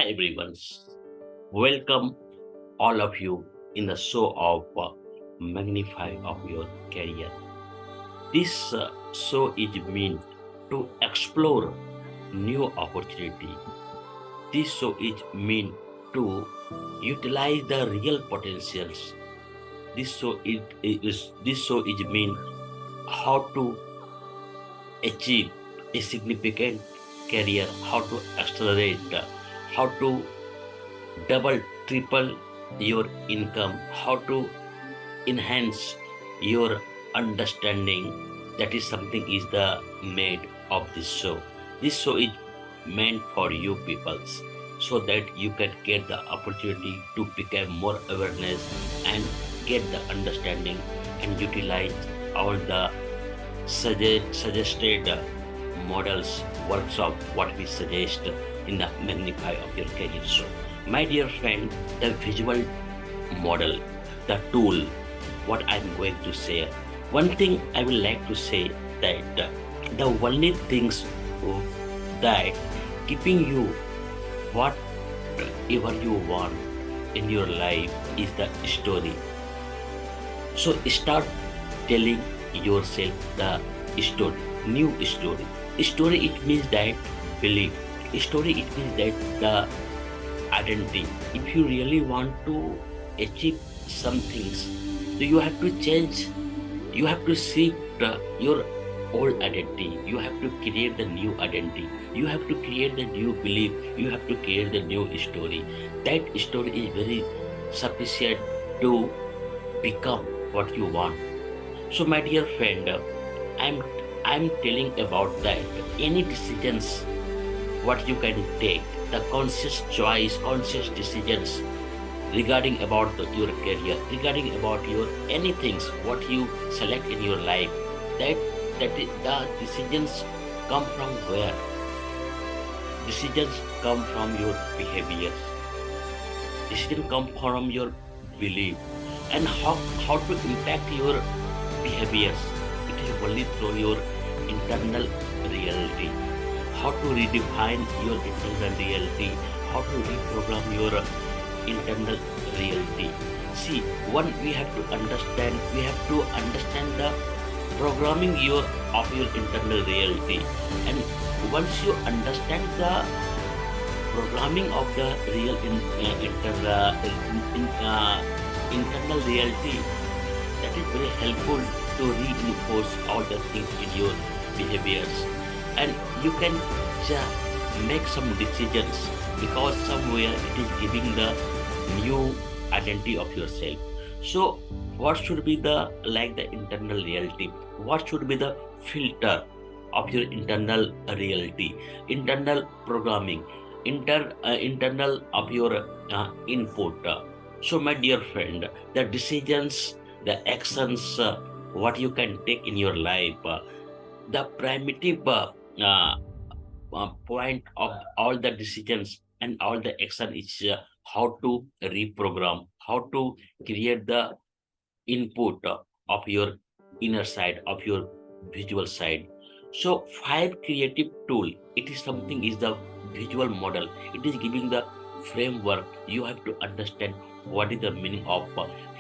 Hi everyone, welcome all of you in the show of Magnify of Your Career. This show is meant to explore new opportunity. This show is meant to utilize the real potentials. This show is meant how to achieve a significant career, how to accelerate, how to double, triple your income, how to enhance your understanding. That is something is the made of this show. This show is meant for you peoples so that you can get the opportunity to become more awareness and get the understanding and utilize all the suggested models, workshop, what we suggest in the Magnify of Your Career show. My dear friend, the visual model, the tool, what I'm going to say. One thing I would like to say that the only things that keeping you whatever you want in your life is the story. So start telling yourself the story, new story. Story it means that belief. Story it means that the identity. If you really want to achieve some things, so you have to change, you have to shift your old identity, you have to create the new identity, you have to create the new belief, you have to create the new story. That story is very sufficient to become what you want. So my dear friend, i'm I'm telling about that any decisions what you can take, the conscious choice, conscious decisions regarding about your career, regarding about your anything what you select in your life, that the decisions come from where? Decisions come from your behaviors. Decisions come from your belief. And how to impact your behaviors? It is only through your internal reality. How to redefine your internal reality? How to reprogram your internal reality? See, one we have to understand the programming of your internal reality. And once you understand the programming of the real internal reality, that is very helpful to reinforce all the things in your behaviors. And you can make some decisions because somewhere it is giving the new identity of yourself. So what should be the like the internal reality? What should be the filter of your internal reality, internal programming, internal of your input? So my dear friend, the decisions, the actions, what you can take in your life, the primitive point of all the decisions and all the action is how to reprogram, how to create the input of your inner side, of your visual side. So five creative tool, it is something is the visual model. It is giving the framework. You have to understand what is the meaning of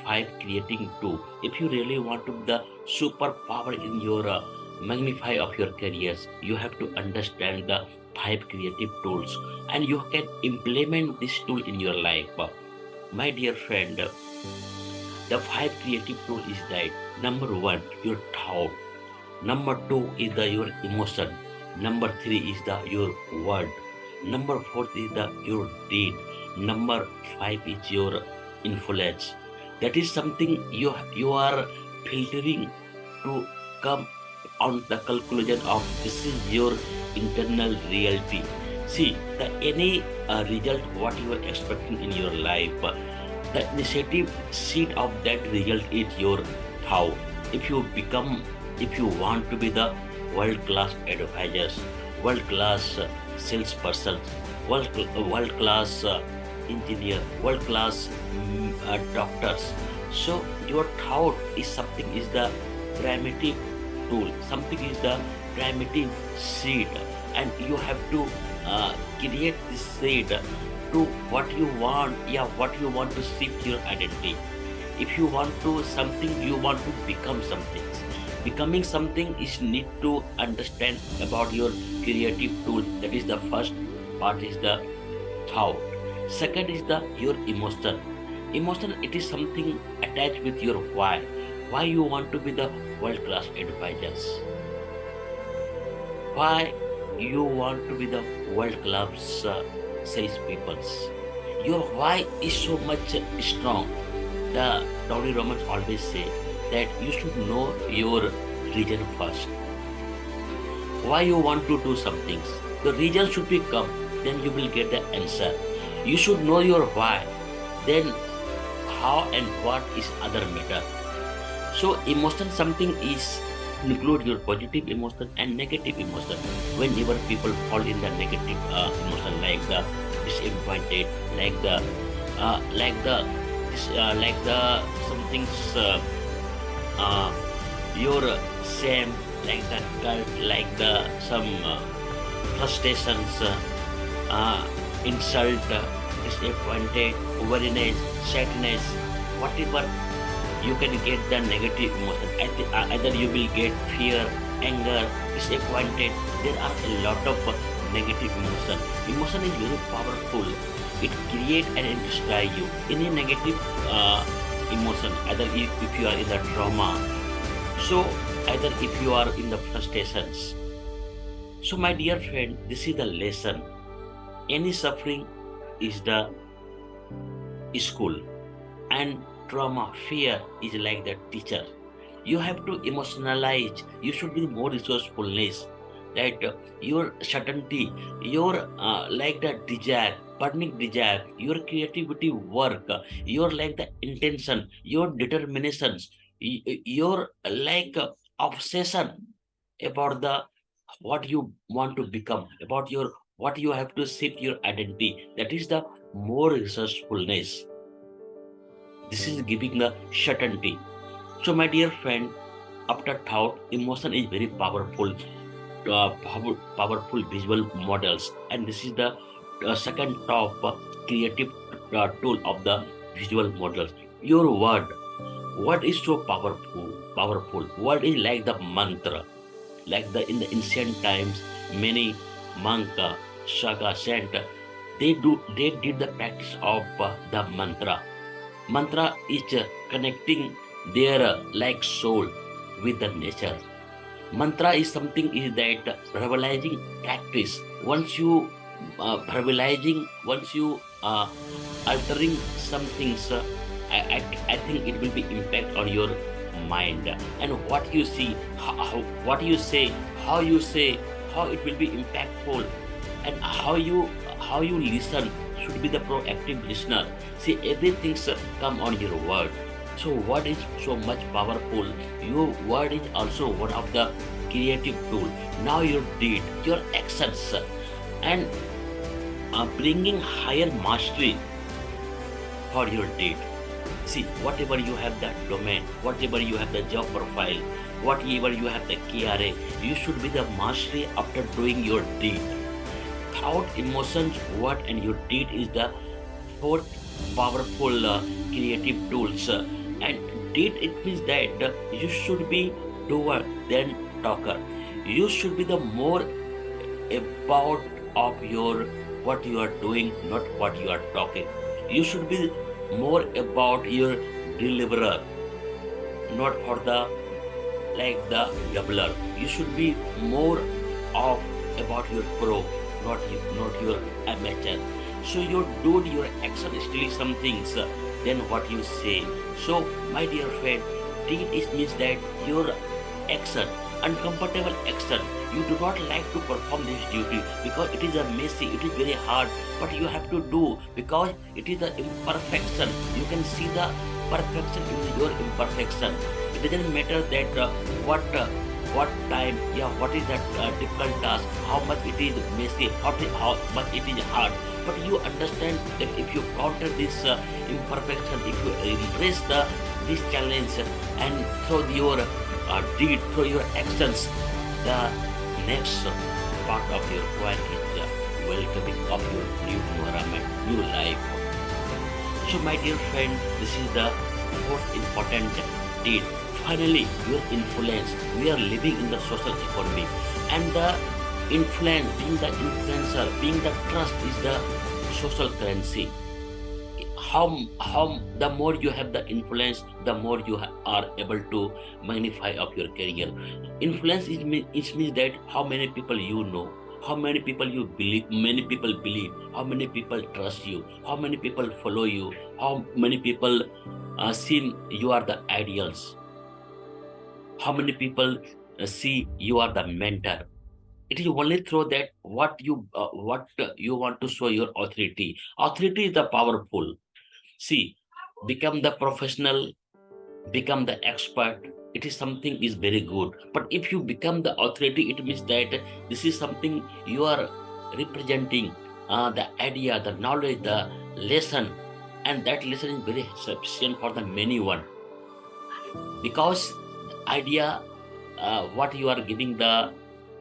five creating tool. If you really want to the superpower in your magnify of your careers, you have to understand the five creative tools and you can implement this tool in your life. My dear friend, the five creative tool is that number one, your thought. Number two is the your emotion. Number three is the your word. Number four is the your deed. Number five is your influence. That is something you are filtering to come on the conclusion of this is your internal reality. See, the any result what you are expecting in your life, the initiative seed of that result is your thought. If you become, if you want to be the world-class advisors, world-class salesperson, world-class engineer, world-class doctors, so your thought is something is the primitive tool, something is the primitive seed, and you have to create this seed to what you want, what you want to shift your identity. If you want to something, you want to become something. Becoming something is need to understand about your creative tool. That is the first part is the thought. Second is the your emotion. Emotion, it is something attached with your why. Why you want to be the world class advisors. Why you want to be the world class sales peoples. Your why is so much strong. The Tony Romans always say that you should know your reason first. Why you want to do some things. The reason should be come, then you will get the answer. You should know your why, then how and what is other matter. So emotion something is include your positive emotion and negative emotion. Whenever people fall in the negative emotion, like the disappointed, like the some things your shame, like the guilt, like the some frustrations, insult, disappointed, weariness, sadness, whatever you can get the negative emotion. Either you will get fear, anger, disappointed. There are a lot of negative emotion. Emotion is very powerful. It creates and it destroys you. Any negative emotion, either if you are in the trauma, so either if you are in the frustrations. So my dear friend, this is the lesson. Any suffering is the school, and trauma, fear is like the teacher. You have to emotionalize. You should be more resourcefulness. That your certainty, your like the desire, burning desire, your creativity work, your like the intention, your determinations, your like obsession about the what you want to become, about your what you have to shift your identity. That is the more resourcefulness. This is giving the certainty. So, my dear friend, after thought, emotion is very powerful visual models, and this is the second top creative tool of the visual models. Your word is so powerful. Powerful word is like the mantra, like the in the ancient times, many monk, saga, saint, they did the practice of the mantra. Mantra is connecting their like soul with the nature. Mantra is something is that verbalizing practice. Once you once you altering some things, I think it will be impact on your mind, and what you see, what you say, how you say, how it will be impactful, and how you listen should be the proactive listener. See, everything come on your word. So word is so much powerful. Your word is also one of the creative tool. Now your deed, your actions, and bringing higher mastery for your deed. See, whatever you have the domain, whatever you have the job profile, whatever you have the KRA, you should be the mastery after doing your deed. Thought, emotions, word, and your deed is the fourth powerful creative tools. And deed, it means that you should be doer than talker. You should be the more about of your what you are doing, not what you are talking. You should be more about your deliverer, not for the like the doubler. You should be more of about your pro, not your amateur. So you do your action still some things than what you say. So my dear friend, deed is means that your action, uncomfortable action. You do not like to perform this duty because it is a messy, it is very hard, but you have to do because it is the imperfection. You can see the perfection in your imperfection. It doesn't matter that what time, what is that difficult task, how much it is messy, how much it is hard. But you understand that if you counter this imperfection, if you embrace this challenge and through your deed, through your actions, the next part of your point is welcoming of your new environment, new life. So my dear friend, this is the most important deed. Finally, your influence. We are living in the social economy, and the influence, being the influencer, being the trust is the social currency. How the more you have the influence, the more you are able to magnify of your career. Influence it means that how many people you know, how many people you believe, many people believe, how many people trust you, how many people follow you, how many people see you are the ideals, how many people see you are the mentor. It is only through that what you want to show your authority. Authority is the powerful. See, become the professional, become the expert. It is something is very good. But if you become the authority, it means that this is something you are representing the idea, the knowledge, the lesson, and that lesson is very sufficient for the many one, because idea what you are giving the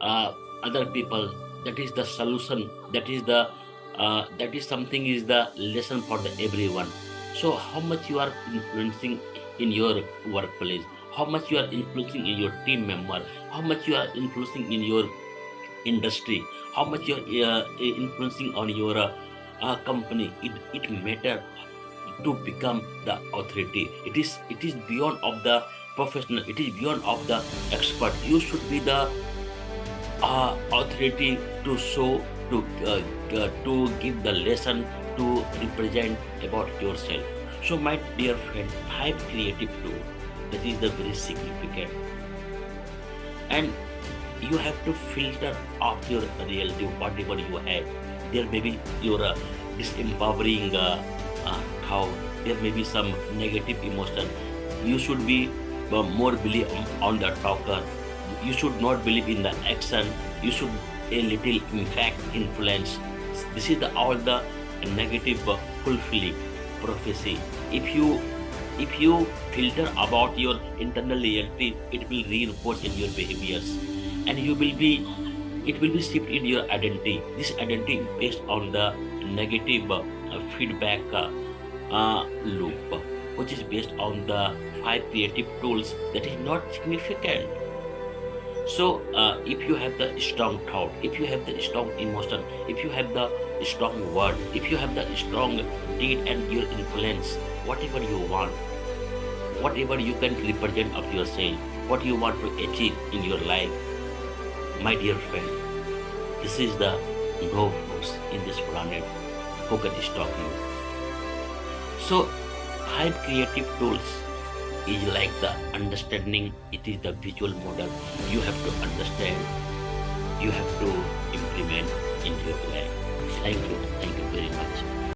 uh, other people, that is the solution, that is something is the lesson for the everyone. So how much you are influencing in your workplace, how much you are influencing in your team member, how much you are influencing in your industry, how much you are influencing on your company, it matter to become the authority. It is beyond of the professional, it is beyond of the expert. You should be the authority to show, to give the lesson, to represent about yourself. So my dear friend, five creative tools, that is the very significant, and you have to filter off your reality, whatever you have. There may be your disempowering thought, there may be some negative emotion. You should be more believe on the talker. You should not believe in the action. You should a little impact influence. This is all the negative fulfilling prophecy. If you filter about your internal reality, it will reinforce in your behaviors, and it will be shift in your identity. This identity is based on the negative feedback loop, which is based on the five creative tools that is not significant. So if you have the strong thought, if you have the strong emotion, if you have the strong word, if you have the strong deed and your influence, whatever you want, whatever you can represent of yourself, what you want to achieve in your life, my dear friend, this is the no force in this planet who can stop you. So five creative tools is like the understanding. It is the visual model. You have to understand, you have to implement in your life. Thank you very much.